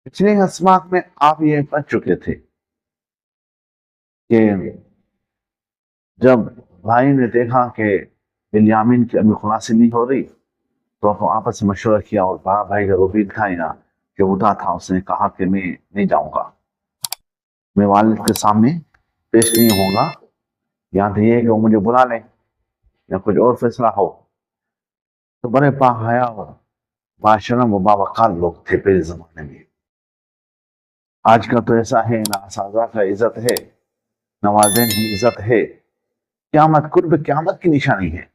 पिछले हस्मात में आप ये पढ़ चुके थे कि जब भाई ने देखा कि बिन्यामीन की अभी खुलासी नहीं हो रही, तो आपस में मशवरा किया और बड़ा भाई का रूबीन था यहाँ जो उठा था, उसने कहा कि मैं नहीं जाऊंगा, मैं वालिद के सामने पेश नहीं होगा, या तो ये कि वो मुझे बुला लें या कुछ और फैसला हो। तो बड़े पाहया बाशरम व बावकार लोग थे पहले जमाने में। आज का तो ऐसा है, ना असाजा का इज्जत है, ना वालिदैन की इज्जत है। क्यामत कुर्ब क्यामत की निशानी है।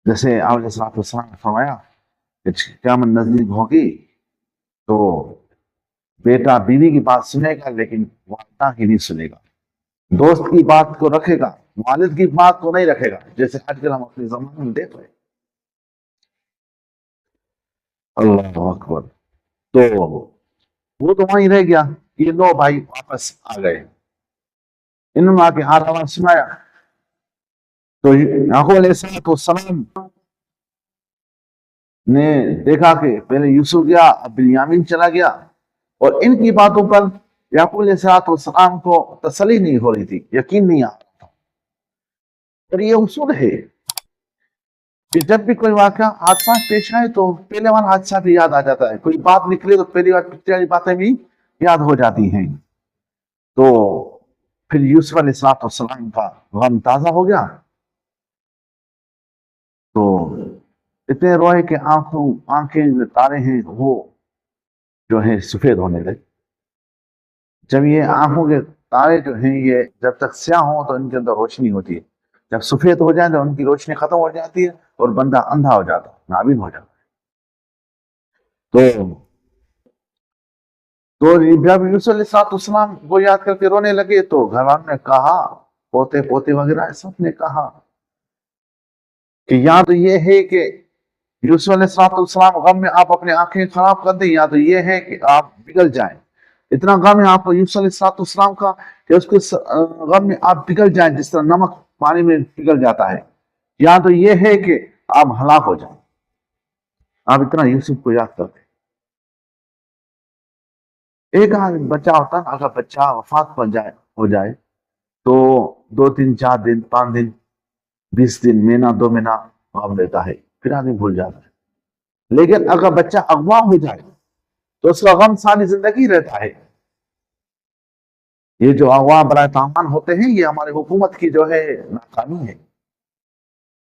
जैसे आप ने फरमाया कि क्यामत नजदीक होगी तो बेटा बीवी की बात सुनेगा लेकिन वालिदा की नहीं सुनेगा, दोस्त की बात को रखेगा, वालिद की बात को नहीं रखेगा, जैसे आजकल हम अपने जमाने में देख रहे हैं। अल्लाह अकबर। तो वो तो वहीं रह गया। ये लो भाई वापस आ गए, इन्होंने आके आराम सुनाया। तो याकूब अलैहिस्सलाम ने देखा कि पहले यूसुफ गया, अब बिन्यामीन चला गया, और इनकी बातों पर याकूब अलैहिस्सलाम को तसल्ली नहीं हो रही थी, यकीन नहीं आ रहा था। और ये उसूल है कि जब भी कोई वाक़या हादसा पेश आए तो पहले वाला हादसा भी याद आ जाता है, कोई बात निकले तो पहली बार पिछली वाली बातें भी याद हो जाती हैं। तो फिर यूसुफ अलैहिस्सलाम का गम ताज़ा हो गया, तो इतने रोए कि आंखें जो तारे हैं वो जो है सफेद होने लगे। जब ये आंखों के तारे जो हैं ये जब तक स्याह हो तो इनके अंदर रोशनी होती है, जब सफेद हो जाए तो उनकी रोशनी खत्म हो जाती है और बंदा अंधा हो जाता है, नाबीन हो जाता है। तो जब यूसुफ अलैहिस्सलाम को याद करके रोने लगे तो घर वालों ने कहा, पोते पोते वगैरह सब ने कहा कि या तो ये है कि यूसुफ अलैहिस्सलाम गम में आप अपनी आंखें खराब कर दें, या तो ये है कि आप पिघल जाएं। इतना गम है आपको यूसुफ अलैहिस्सलाम का कि उसके गम में आप पिघल जाएं जिस तरह नमक पानी में पिघल जाता है, या तो ये है कि आप हलाक हो जाएं। आप इतना यूसुफ को याद करते। एक बच्चा होता है, अगर बच्चा वफात हो जाए तो 2 3 4 दिन 5 दिन 20 दिन महीना 2 महीना गम लेता है, फिर आदमी भूल जाता है। लेकिन अगर बच्चा अगवा हो जाए तो उसका गम सारी जिंदगी रहता है। ये जो अगवा बराए तामान होते हैं ये हमारे हुकूमत की जो है नाकामी है।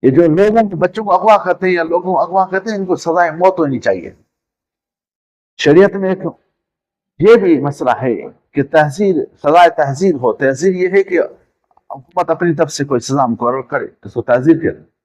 ये जो लोगों के बच्चों को अगवा करते हैं या लोगों को अगवा करते हैं, इनको सजाए मौत होनी चाहिए। शरीयत में एक ये भी मसला है कि तहजीर सजाए तहजीर हो। तहजीर ये है कि हुकूमत अपनी तरफ से कोई सजा मुकर्रर करे, इसको तहजीर कहते हैं।